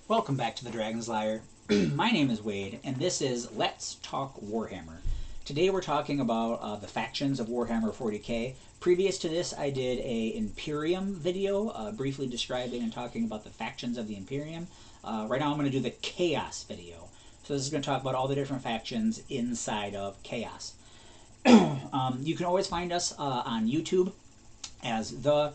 Welcome back to the Dragon's Lair. My name is Wade, and this is Let's Talk Warhammer. Today we're talking about the factions of Warhammer 40k. Previous to this, I did a Imperium video, briefly describing and talking about the factions of the Imperium. Right now I'm going to do the Chaos video. So this is going to talk about all the different factions inside of Chaos. You can always find us on YouTube as the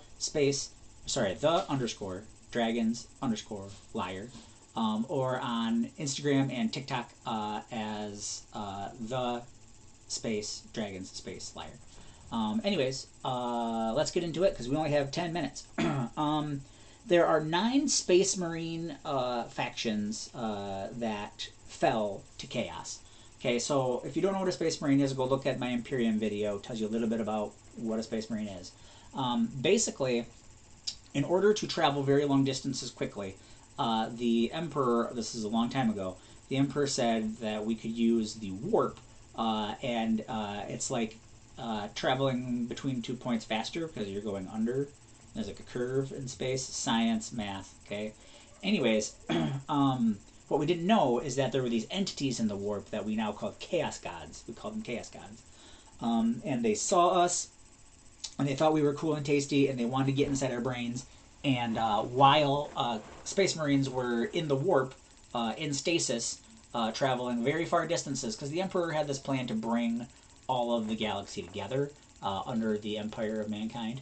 Dragons _ Liar, or on Instagram and TikTok as the Dragons Liar. Anyways, let's get into it because we only have 10 minutes. There are 9 Space Marine factions that fell to Chaos. Okay, so if you don't know what a Space Marine is, go look at my Imperium video. It tells you a little bit about what a Space Marine is. Basically, in order to travel very long distances quickly, the Emperor, this is a long time ago, the Emperor said that we could use the warp, and it's like traveling between 2 points faster because you're going under. There's like a curve in space, science, math, okay? Anyways, what we didn't know is that there were these entities in the warp that we now call Chaos Gods. We called them Chaos Gods. And they saw us, and they thought we were cool and tasty, and they wanted to get inside our brains. And while Space Marines were in the warp, in stasis, traveling very far distances, because the Emperor had this plan to bring all of the galaxy together under the Empire of Mankind.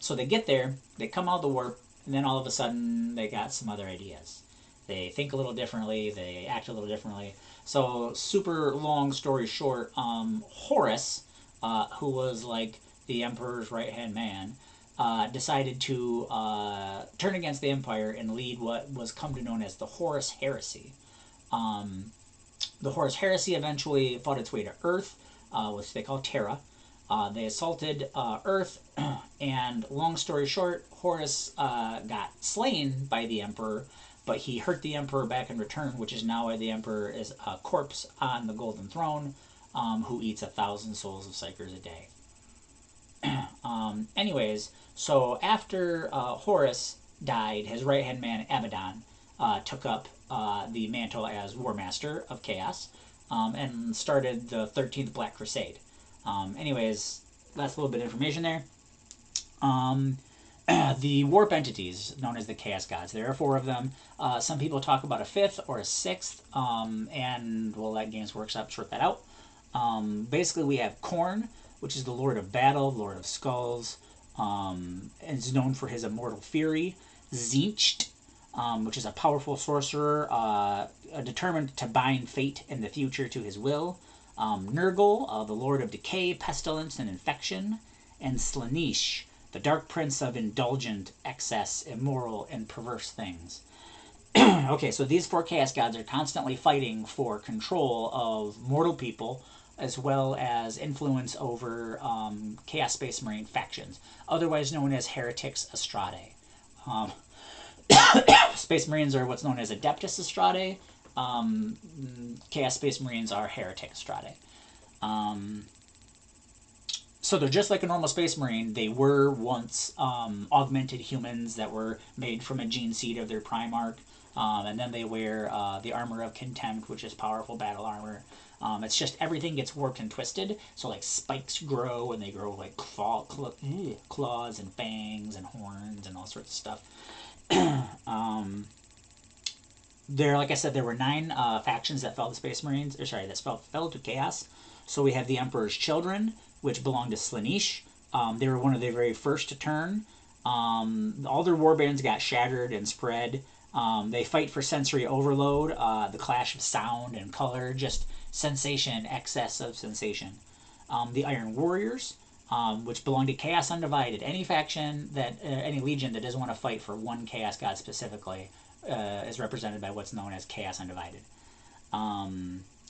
So they get there, they come out of the warp, and then all of a sudden they got some other ideas. They think a little differently, they act a little differently. So super long story short, Horus, who was like the Emperor's right-hand man, decided to turn against the Empire and lead what was come to known as the Horus Heresy. The Horus Heresy eventually fought its way to Earth, which they call Terra. They assaulted Earth, and long story short, Horus got slain by the Emperor, but he hurt the Emperor back in return, which is now why the Emperor is a corpse on the Golden Throne, who eats 1,000 souls of Psychers a day. Anyways, so after Horus died, his right-hand man, Abaddon, took up the mantle as War Master of Chaos, and started the 13th Black Crusade. Anyways, that's a little bit of information there. The warp entities, known as the Chaos Gods, there are 4 of them. Some people talk about a 5th or a 6th, and we'll let Games Workshop sort that out. Basically, we have Khorne, which is the Lord of Battle, Lord of Skulls, and is known for his immortal fury. Tzeentch, which is a powerful sorcerer, determined to bind fate in the future to his will. Nurgle, the Lord of Decay, Pestilence, and Infection. And Slaanesh, the Dark Prince of Indulgent, Excess, Immoral, and Perverse Things. Okay, so these 4 Chaos Gods are constantly fighting for control of mortal people, as well as influence over Chaos Space Marine factions, otherwise known as Heretics Astradae. Space Marines are what's known as Adeptus Astradae. Chaos Space Marines are Heretic Astradae. So they're just like a normal Space Marine. They were once augmented humans that were made from a gene seed of their Primarch. And then they wear the Armor of Contempt, which is powerful battle armor. It's just everything gets warped and twisted. So like spikes grow, and they grow like claws and fangs and horns and all sorts of stuff. Like I said, there were 9 factions that fell to Space Marines, that fell to Chaos. So we have the Emperor's Children, which belonged to Slaanesh. They were one of the very first to turn. All their warbands got shattered and spread. They fight for sensory overload, the clash of sound and color, just sensation, excess of sensation. The Iron Warriors, which belong to Chaos Undivided. Any faction any legion that doesn't want to fight for one Chaos God specifically is represented by what's known as Chaos Undivided.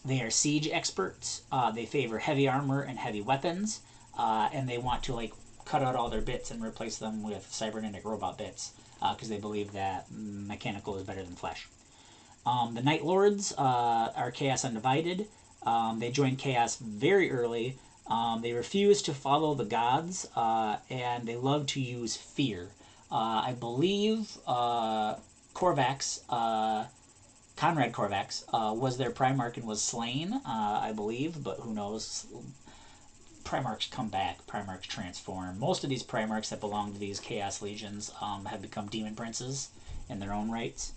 They are siege experts. They favor heavy armor and heavy weapons, and they want to like cut out all their bits and replace them with cybernetic robot bits, because they believe that mechanical is better than flesh. The Night Lords are Chaos Undivided. They joined Chaos very early. They refuse to follow the gods, and they love to use fear. I believe Korvax, Conrad Korvax, was their Primarch and was slain, I believe, but who knows. Primarchs come back, Primarchs transform. Most of these Primarchs that belong to these Chaos Legions have become Demon Princes in their own rights.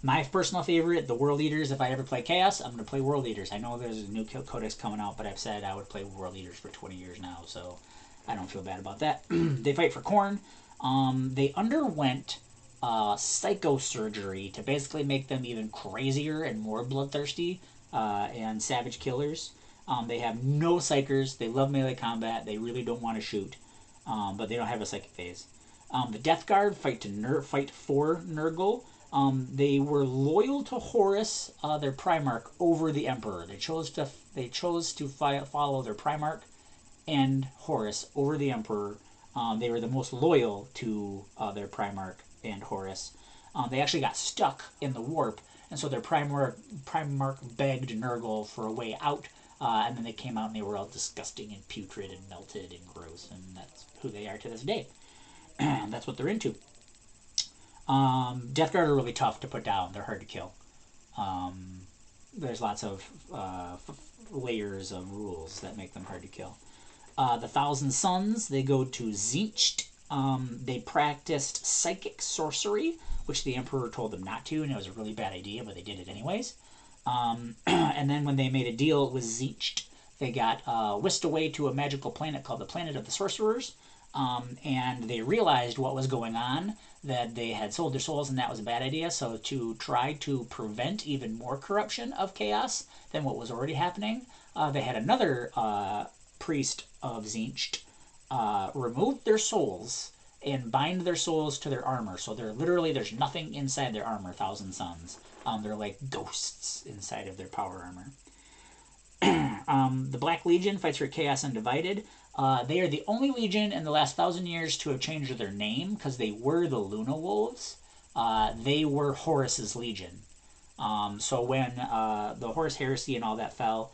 My personal favorite, the World Eaters. If I ever play Chaos, I'm going to play World Eaters. I know there's a new codex coming out, but I've said I would play World Eaters for 20 years now, so I don't feel bad about that. They fight for Khorne. They underwent psychosurgery to basically make them even crazier and more bloodthirsty and savage killers. They have no psychers. They love melee combat. They really don't want to shoot, but they don't have a psychic phase. The Death Guard fight for Nurgle. They were loyal to Horus, their Primarch, over the Emperor. They chose to follow their Primarch and Horus over the Emperor. They were the most loyal to their Primarch and Horus. They actually got stuck in the warp, and so their Primarch begged Nurgle for a way out, and then they came out and they were all disgusting and putrid and melted and gross, and that's who they are to this day. That's what they're into. Death Guard are really tough to put down. They're hard to kill. There's lots of layers of rules that make them hard to kill. The Thousand Sons, they go to Tzeentch. They practiced psychic sorcery, which the Emperor told them not to, and it was a really bad idea, but they did it anyways. And then when they made a deal with Tzeentch, they got whisked away to a magical planet called the Planet of the Sorcerers, and they realized what was going on, that they had sold their souls and that was a bad idea. So to try to prevent even more corruption of chaos than what was already happening, they had another priest of Tzeentch remove their souls and bind their souls to their armor. So they're literally, there's nothing inside their armor, Thousand Sons. They're like ghosts inside of their power armor. The Black Legion fights for Chaos Undivided. They are the only legion in the last 1,000 years to have changed their name, because they were the Luna Wolves. They were Horus's legion. So when the Horus Heresy and all that fell,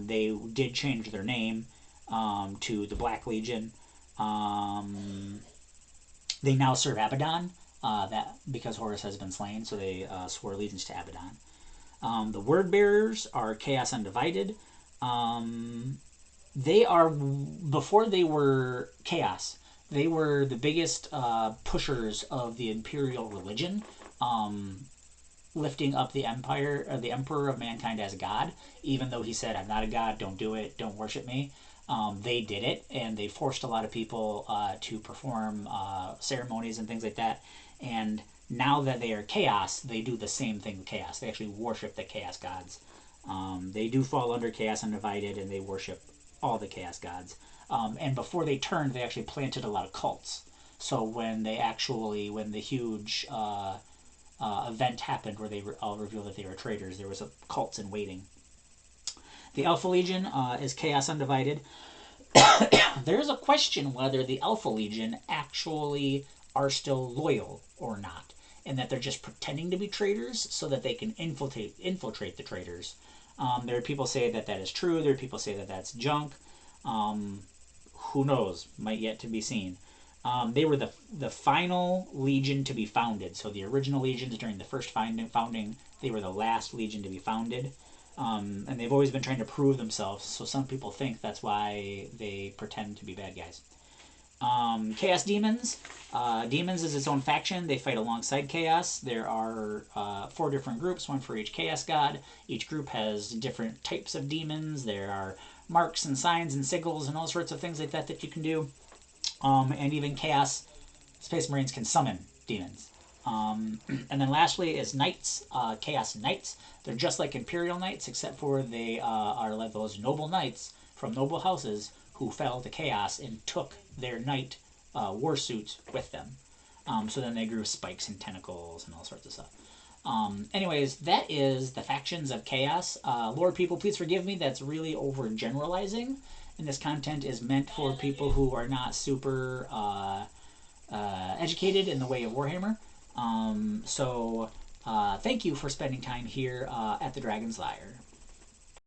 they did change their name to the Black Legion. They now serve Abaddon, because Horus has been slain, so they swore allegiance to Abaddon. The Word Bearers are Chaos Undivided. They are, before they were Chaos, they were the biggest pushers of the imperial religion, lifting up the empire, or the emperor of mankind as a god, even though he said, I'm not a god, don't do it, don't worship me. They did it, and they forced a lot of people to perform ceremonies and things like that. And now that they are Chaos, they do the same thing with Chaos. They actually worship the Chaos gods. They do fall under Chaos Undivided, and they worship all the Chaos gods. And before they turned, they actually planted a lot of cults. So when the huge event happened where they all revealed that they were traitors, there was cults in waiting. The Alpha Legion is Chaos Undivided. There's a question whether the Alpha Legion actually are still loyal or not, and that they're just pretending to be traitors so that they can infiltrate the traitors. There are people say that that is true. There are people say that that's junk. Who knows? Might yet to be seen. They were the final legion to be founded. So the original legions during the first founding, they were the last legion to be founded. And they've always been trying to prove themselves. So some people think that's why they pretend to be bad guys. Chaos Demons. Demons is its own faction. They fight alongside Chaos. There are 4 different groups, one for each Chaos god. Each group has different types of demons. There are marks and signs and sigils and all sorts of things like that that you can do. And even Chaos Space Marines can summon demons. And then lastly is Knights, Chaos Knights. They're just like Imperial Knights, except for they are like those noble knights from noble houses who fell to Chaos and took their knight war suits with them. So then they grew spikes and tentacles and all sorts of stuff. Anyways, that is the factions of Chaos. Lord people, please forgive me. That's really overgeneralizing. And this content is meant for people who are not super educated in the way of Warhammer. So thank you for spending time here at the Dragon's Lair.